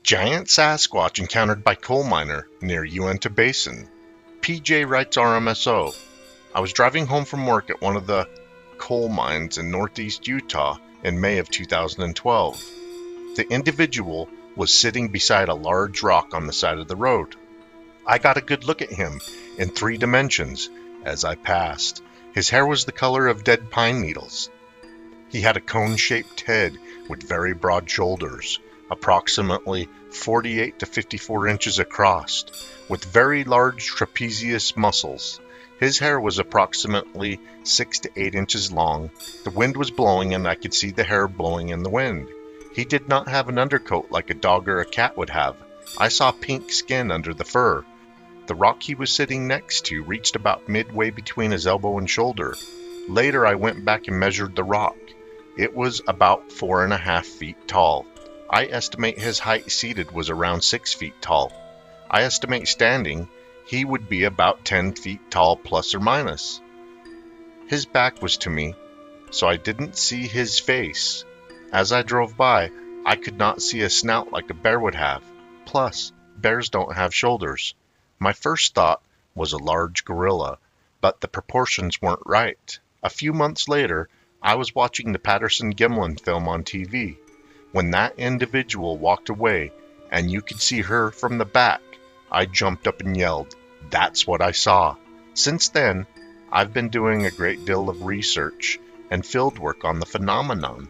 Giant Sasquatch encountered by coal miner near Uinta Basin. PJ writes RMSO. I was driving home from work at one of the coal mines in northeast Utah in May of 2012. The individual was sitting beside a large rock on the side of the road. I got a good look at him in 3 dimensions as I passed. His hair was the color of dead pine needles. He had a cone-shaped head with very broad shoulders, approximately 48 to 54 inches across, with very large trapezius muscles. His hair was approximately 6 to 8 inches long. The wind was blowing and I could see the hair blowing in the wind. He did not have an undercoat like a dog or a cat would have. I saw pink skin under the fur. The rock he was sitting next to reached about midway between his elbow and shoulder. Later I went back and measured the rock. It was about 4.5 feet tall. I estimate his height seated was around 6 feet tall. I estimate standing, he would be about 10 feet tall plus or minus. His back was to me, so I didn't see his face. As I drove by, I could not see a snout like a bear would have. Plus, bears don't have shoulders. My first thought was a large gorilla, but the proportions weren't right. A few months later, I was watching the Patterson-Gimlin film on TV. When that individual walked away, and you could see her from the back, I jumped up and yelled, "That's what I saw." Since then, I've been doing a great deal of research and field work on the phenomenon.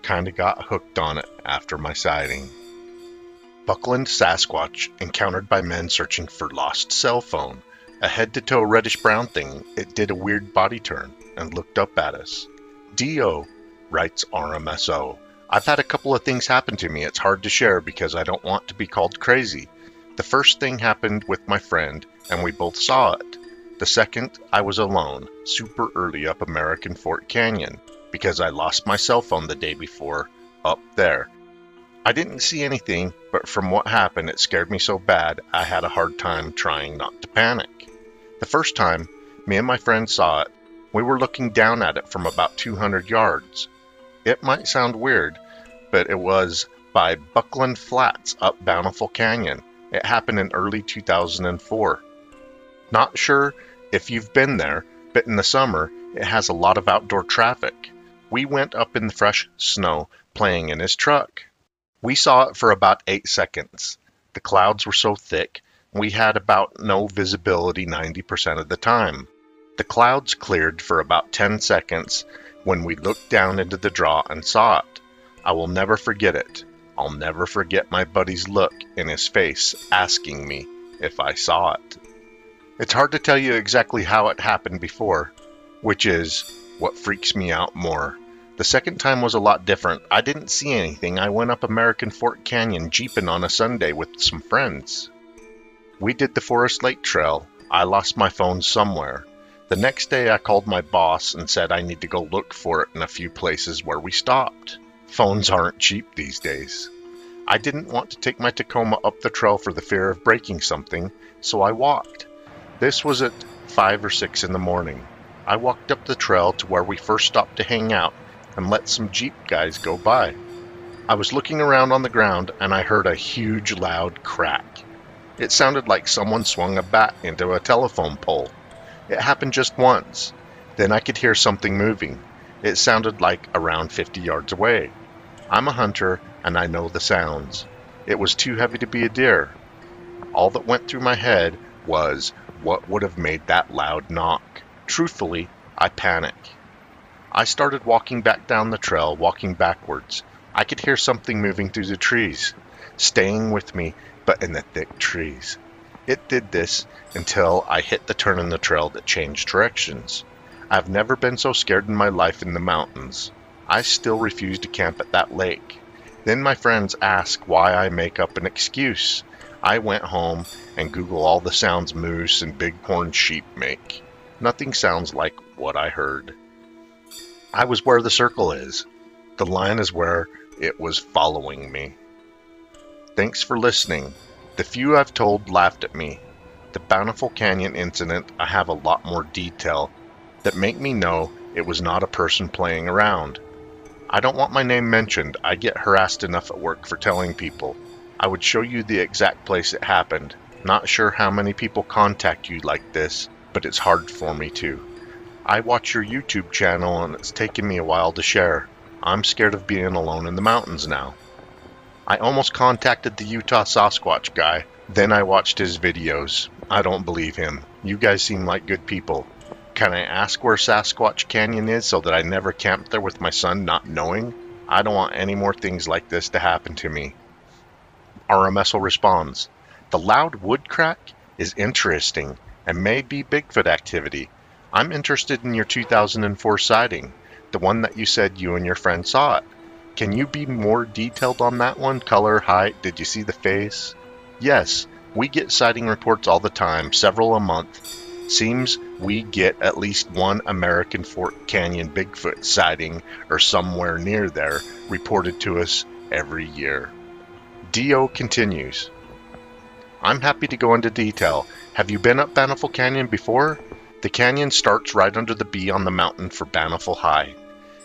Kinda got hooked on it after my sighting. Buckland Sasquatch encountered by men searching for lost cell phone. A head-to-toe reddish-brown thing, it did a weird body turn and looked up at us. D.O. writes RMSO. I've had a couple of things happen to me. It's hard to share because I don't want to be called crazy. The first thing happened with my friend, and we both saw it. The second, I was alone, super early up American Fort Canyon, because I lost my cell phone the day before, up there. I didn't see anything, but from what happened, it scared me so bad, I had a hard time trying not to panic. The first time, me and my friend saw it, we were looking down at it from about 200 yards. It might sound weird, but it was by Buckland Flats up Bountiful Canyon. It happened in early 2004. Not sure if you've been there, but in the summer, it has a lot of outdoor traffic. We went up in the fresh snow, playing in his truck. We saw it for about 8 seconds. The clouds were so thick, we had about no visibility 90% of the time. The clouds cleared for about 10 seconds when we looked down into the draw and saw it. I will never forget it. I'll never forget my buddy's look in his face asking me if I saw it. It's hard to tell you exactly how it happened before, which is what freaks me out more. The second time was a lot different. I didn't see anything. I went up American Fort Canyon jeeping on a Sunday with some friends. We did the Forest Lake Trail. I lost my phone somewhere. The next day I called my boss and said I need to go look for it in a few places where we stopped. Phones aren't cheap these days. I didn't want to take my Tacoma up the trail for the fear of breaking something, so I walked. This was at 5 or 6 in the morning. I walked up the trail to where we first stopped to hang out and let some Jeep guys go by. I was looking around on the ground and I heard a huge loud crack. It sounded like someone swung a bat into a telephone pole. It happened just once. Then I could hear something moving. It sounded like around 50 yards away. I'm a hunter and I know the sounds. It was too heavy to be a deer. All that went through my head was, what would have made that loud knock? Truthfully, I panicked. I started walking back down the trail, walking backwards. I could hear something moving through the trees, staying with me, but in the thick trees. It did this until I hit the turn in the trail that changed directions. I've never been so scared in my life in the mountains. I still refuse to camp at that lake. Then my friends ask why I make up an excuse. I went home and Googled all the sounds moose and bighorn sheep make. Nothing sounds like what I heard. I was where the circle is. The line is where it was following me. Thanks for listening. The few I've told laughed at me. The Bountiful Canyon incident, I have a lot more detail that make me know it was not a person playing around. I don't want my name mentioned. I get harassed enough at work for telling people. I would show you the exact place it happened. Not sure how many people contact you like this, but it's hard for me to. I watch your YouTube channel and it's taken me a while to share. I'm scared of being alone in the mountains now. I almost contacted the Utah Sasquatch guy, then I watched his videos. I don't believe him. You guys seem like good people. Can I ask where Sasquatch Canyon is so that I never camp there with my son not knowing? I don't want any more things like this to happen to me. RMSO responds, the loud wood crack is interesting and may be Bigfoot activity. I'm interested in your 2004 sighting, the one that you said you and your friend saw it. Can you be more detailed on that one? Color, height, did you see the face? Yes, we get sighting reports all the time, several a month. Seems we get at least one American Fork Canyon Bigfoot sighting or somewhere near there reported to us every year. Dio continues. I'm happy to go into detail. Have you been up Bountiful Canyon before? The canyon starts right under the bee on the mountain for Bountiful High.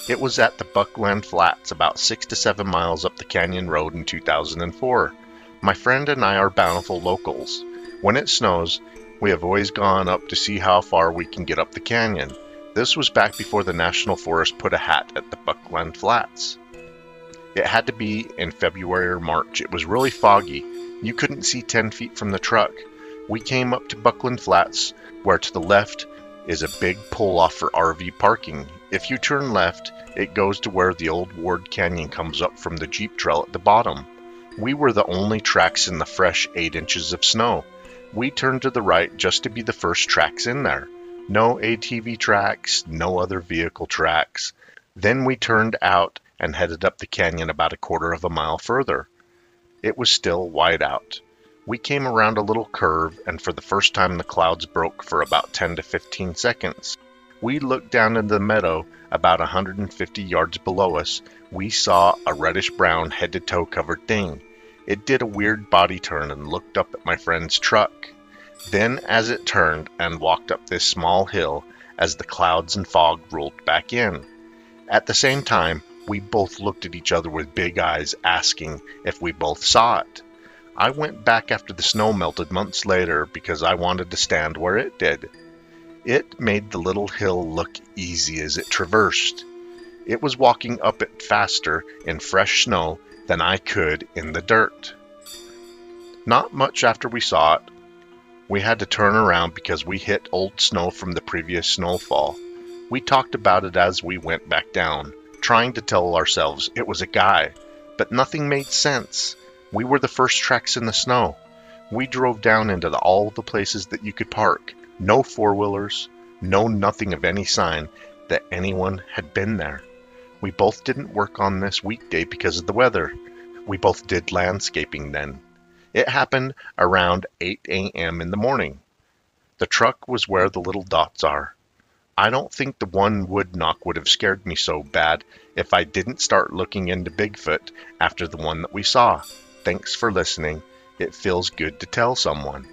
It was at the Buckland Flats about 6 to 7 miles up the canyon road in 2004. My friend and I are Bountiful locals. When it snows, we have always gone up to see how far we can get up the canyon. This was back before the National Forest put a hat at the Buckland Flats. It had to be in February or March. It was really foggy. You couldn't see 10 feet from the truck. We came up to Buckland Flats, where to the left is a big pull-off for RV parking. If you turn left, it goes to where the old Ward Canyon comes up from the Jeep trail at the bottom. We were the only tracks in the fresh 8 inches of snow. We turned to the right just to be the first tracks in there. No ATV tracks, no other vehicle tracks. Then we turned out and headed up the canyon about a quarter of a mile further. It was still wide out. We came around a little curve, and for the first time the clouds broke for about 10 to 15 seconds. We looked down into the meadow about 150 yards below us. We saw a reddish-brown head-to-toe covered thing. It did a weird body turn and looked up at my friend's truck. Then, as it turned and walked up this small hill, as the clouds and fog rolled back in. At the same time, we both looked at each other with big eyes, asking if we both saw it. I went back after the snow melted months later because I wanted to stand where it did. It made the little hill look easy as it traversed. It was walking up it faster in fresh snow than I could in the dirt. Not much after we saw it, we had to turn around because we hit old snow from the previous snowfall. We talked about it as we went back down, trying to tell ourselves it was a guy, but nothing made sense. We were the first tracks in the snow. We drove down into all the places that you could park. No four-wheelers, no nothing of any sign that anyone had been there. We both didn't work on this weekday because of the weather. We both did landscaping then. It happened around 8 a.m. in the morning. The truck was where the little dots are. I don't think the one wood knock would have scared me so bad if I didn't start looking into Bigfoot after the one that we saw. Thanks for listening. It feels good to tell someone.